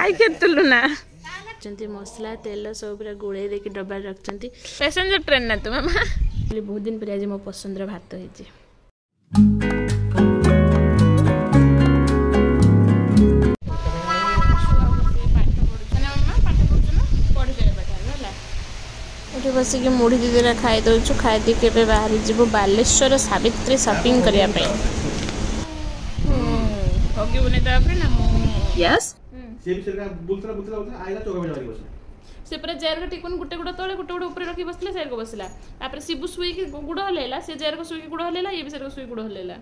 खाई केतलु ना मसला तेल सब पूरा गुड़े देके डब्बा रखते पैसेंजर ट्रेन ना तो मामा बहुत दिन पर आज मो पसंद भात होइछि बसिक मुढ़ी दीदी खाई दौचु खाई दी के बाहरी जीव बालेश्वर सावित्री शॉपिंग करने से पूरा जेर का टिकुन गुटे गुटे तले गुटे गुटे ऊपर रखी बसले सेर को बसला तापर शिबु सुई के गुड़ हलेला से जेर को सुई के गुड़ हलेला ये भी सेर को सुई गुड़ हलेला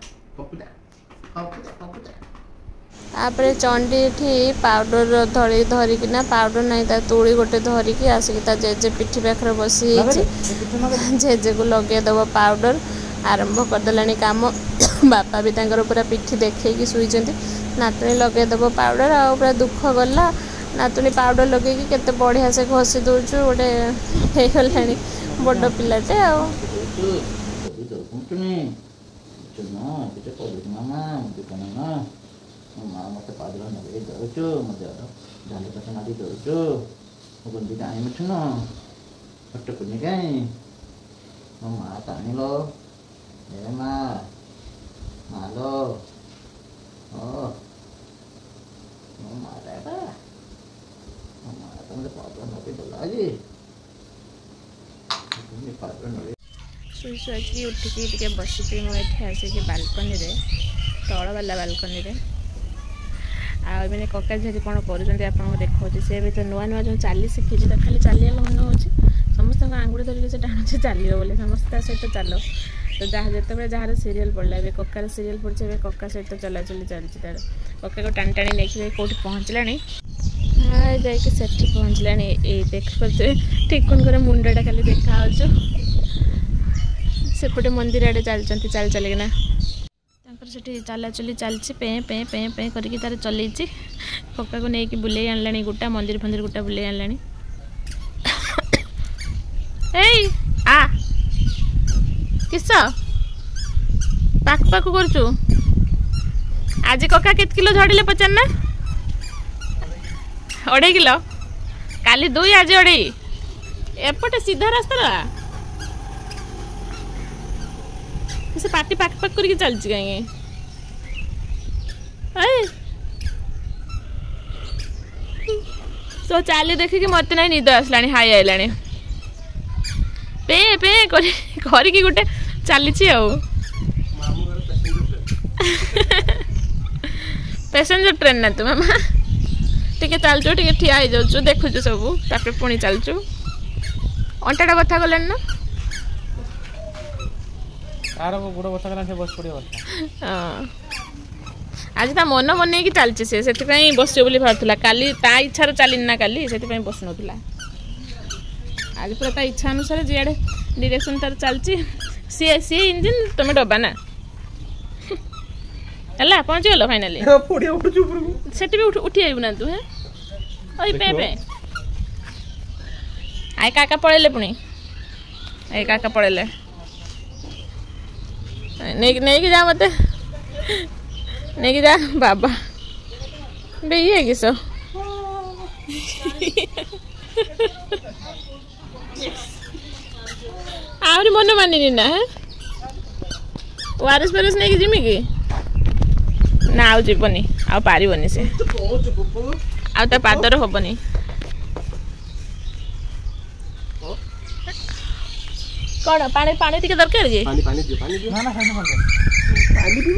तापर चंडी ठी पाउडर धरी धरिकिना पाउडर नहीं ता तुड़ी गोटे धरिकी आसिक ता जेजे पिठी पाखरे बसी जेजे को लगे दब पाउडर आरंभ करदेलानी काम बापा भी तांकर पूरा पिठी देखैकी सुईचंती नातुणी लगे दब पाउडर आ पूरा दुख गला नातुणी पाउडर लगे केते बढ़िया से घसी दउछु गोटे हे गलानी बड़ पिलाटे आ माँ मत पादर नगे दौचु मत झाले कसा नादी दौचु गुंदी टाणी मिठुन फट कुनी कहीं मो माँ टाणी लो ए माँ माँ लो ओ मो माँ रहेगा मो माँ तुमने पादर नगे बोला जी तुमने पादर नगे सुई सुई उठिकी बसिकी मुझे आसिक बालकनी रे तल वाला बालकनी रे मैंने कका झी कौन कर देखा सी भी तो नुआ नुआ जो चली शिखी तो खाली चलिए मन हो समस्त आंगुड़ी धरिक से टाणुचे चलो बोले समस्त सहित चल तो जहाँ जिते जहाँ सीरियल पड़ा ए ककार सीरियल पड़े ए कका सहित चलाचली चलती तार कका को टाणी टाणी नहीं कौट पहुँचला जाकि पहुँचला देख पारे ठिकुन मुंडा खाली देखा सेपटे मंदिर आड़े चलती चल चलना से चलाचली चलती पे पे पे पे करके तार चल कका को लेकिन बुले आनला गोटा मंदिर फंदिर गोटा बुले आनला आ किस पाख पाख करचु आज कका केत किलो झड़िले पचारना 2.5 किलो काली 2 आज 2.5 एपटे सीधा रास्ता से पार्टी पाक पाक करके चलची कहीं तो चाली देखिकी मत ना निद आसला हाई आइला पे पे करके गोटे चली पैसेंजर ट्रेन ना तो मामा टे चलचु टे ठिया हो जाऊँ देखुचु सब तापर पुणी चलचु अंटाटा बथा गलानी ना आज ता मन मन की चलची से बस बोली भाला काली ता इच्छा चलनी ना काली से बस ना आज पूरा ता इच्छा अनुसार जियाड़े डायरेक्शन तार चलची सी सी इंजिन तुम डब्बा ना है पहुँच गल फाइनाली से उठी आयु ना तू है पे पे आए काका पड़े पुणी आए काका पड़े नहीं जा मत नहीं जा बाबा बे ये किस आहरी मन मानिनी ना ओआरएस परएस नहीं जिमी कि ना आउ जीवनी आ पारिबनी से आ ता पादर होबनी कौन पानी पानी टिके दरकार कि पानी पानी दियो पानी दियो ना ना पानी दियो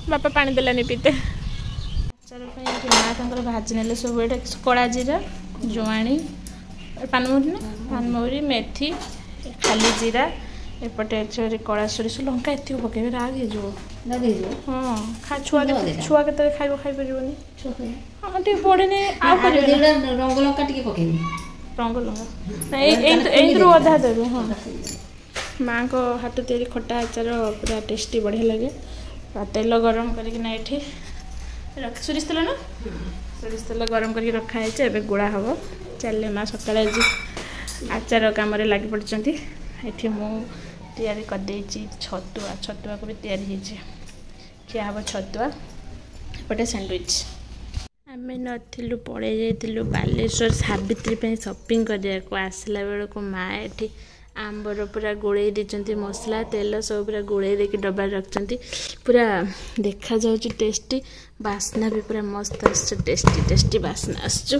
बापा पानी देलानी पीते चलो माँ तंकर भाजी नेले सब ये कड़ा जीरा जुआणी पानमहुरी मेथी खाली जीरा एपटे कड़ा सोरिष लंका एत पकड़े राग हो हाँ छुआ छुआ के खाइब खाई पारे हाँ टे पड़े रंग लंका टे पक रंग लंका अधा देव हाँ माँ को हाथ तैयारी खटा आचार पूरा टेस्टी बढ़िया लगे तेल गरम करके सोरिष तेल ना सोरिष तेल गरम करके रखाई एवं गोड़ा हम चलिए माँ सकाଳେ आज आचार कम लगी पड़ती ये मु तैयारी करदे छतुआ छतुआ को भी तैयारी खिया हम छतुआ एपटे सैंडविच। आम नथिलु पड़े जाइलु बालेश्वर सावित्री शॉपिंग करने को आसला बेल को माँ एठी आंबर पूरा गोड़े देती मसला तेल सब पूरा गोड़े देके डब्बा रखते पूरा देखा जाऊँ टेस्टी बास्ना भी पूरा मस्त आस टेस्टी टेस्टी बास्ना आसचु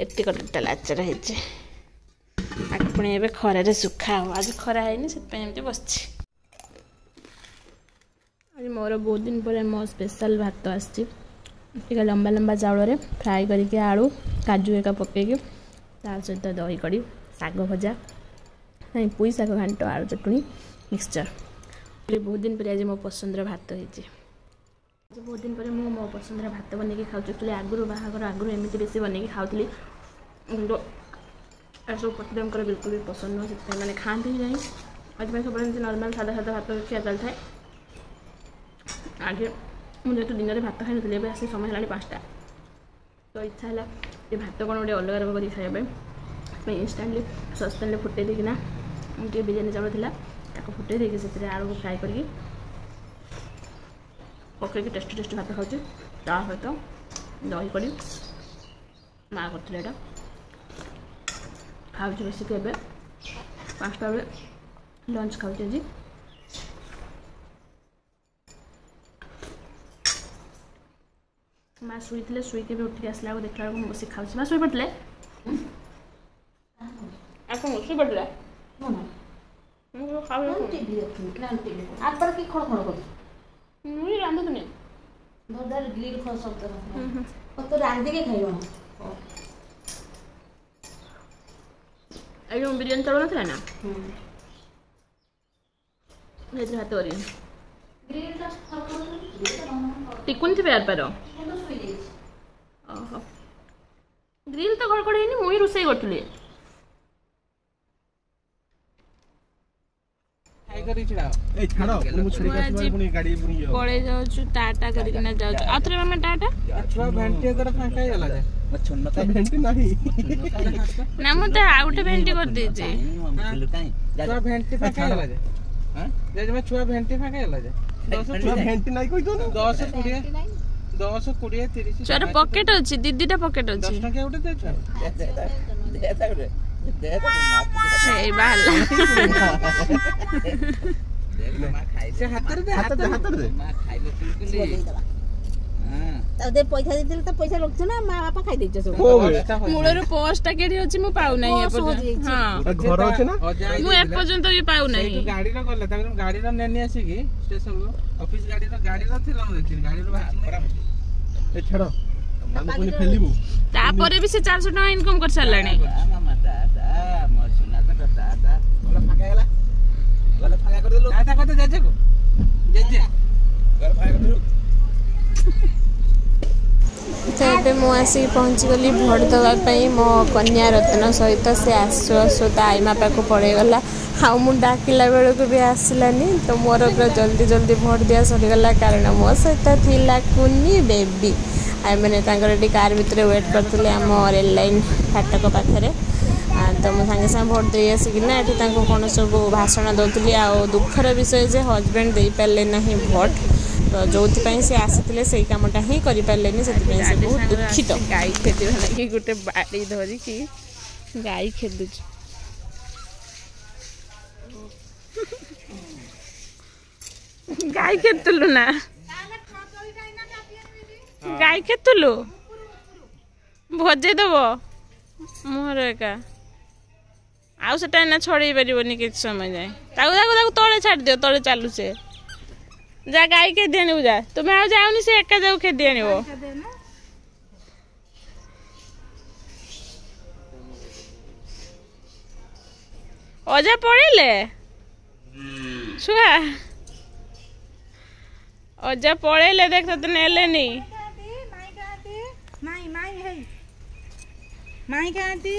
एति कटा आचार है पुणी ए खरारे सुखा हो आज खरा है से बस आज मोर बहुत दिन पर मो स्पेशल भात आसी लंबा लंबा चाउल फ्राए करके आलू काजू एका पकईकि ता सहित दही कड़ी शाग भजा नहीं पुई शाग घाट आलू चटनी मिक्सचर बहुत दिन पर आज मो पसंदर भात होती बहुत दिन पर मो पसंदर भात बनैकी खाऊँ एक्चुअली आगुरी बाहागर आगुरी एमती बेसी बनैकी खाऊली सब प्रतिदिन बिल्कुल भी पसंद नुह से मैंने खाती ही नहीं आज सब नॉर्मल सादा सादा भात खिया चलता है आगे मुझे तो दिन में भात खाई नी आस समय है 5टा तो इच्छा है ये भात कौन गोटे अलग अलग कर खाइबा इंस्टांटली सस्पेन फुटे देकिना गोटे बिरियानी चाउल था फुटे देकी से आलू को फ्राए करके पकईकि टेस्टी टेस्टी भात खाऊँ ता सहित दही कड़ी माँ कर खाऊँ बेसिक ए 5टा बेले लंच खाऊँ आज माँ शुई थे शुईक भी उठिक आसला देखला बेलू बस खाऊँ माँ शुई पड़े शुई पड़े रांधुनी बिरियानी चाउल ना ना भात टिकुन थे यार पार ग्रिल तो गड़गड़ है मुई रोसई करी पड़े जाऊँ टाटा करके जाऊँ आउे मामा टाटा ना मुझे आ गए भेंटी कर देजे छुआ भेंटी छुआर पकेट अच्छी दीदीटा पकेट अच्छी पैसा देते तो पैसा रखु ना माँ बापा खाई मूलर पोस्टा केडी अछि मु पाउ नै हां घर अछि ना मु ए पर्यंत भी पाउ नै गाड़ी रो गले त गाड़ी रो नेनी आसी की स्टेशन रो ऑफिस गाड़ी रो थिला मु देखि गाड़ी रो ए छड़ो माने कोनी फेलिबु ता परे भी से 400 टका इनकम कर सारलानी मामा दादा म सुना त दादा गला फाका कर देलो दादा कत जाजे को जे घर फाका कर देलो तो मु आसिक पहुँची गली भोट देवाई मो कन्या रत्न सहित से आसु आसु ता आईमा पाक पड़ेगला हाँ मुझे डाकिला बेलू भी आसलानी तो मोर पूरा जल्दी जल्दी भोट दिया सरीगला कारण मो सहित थिला कुनी बेबी आई मैंने कार भितर वेट करते आम रेल लाइन फाटक पाखे तो मुझे सागे सागे भोट दे आसिकिना ये कौन सब भाषण दौली आ दुखर विषय जे हजबैंड दे पारे ना भोट तो जो से आसी से कमटा ही करें से बहुत दुखित गाई खेद लगे गोटे बाड़ी धरिकी गाई खेदु गाई खेतुलु ना गाई खेतुलु भजे दब मुहर एका आउ से छड़े पारनी कि समय जाए तले छाड़ दियो तले चालू से जा गाई खेदी आनबू जा तुम्हें आ जाओनी से एका जाऊ खेदी आनब अजा पड़ेले छुआ अजा पड़ेले देख तो नेले नहीं माई कहती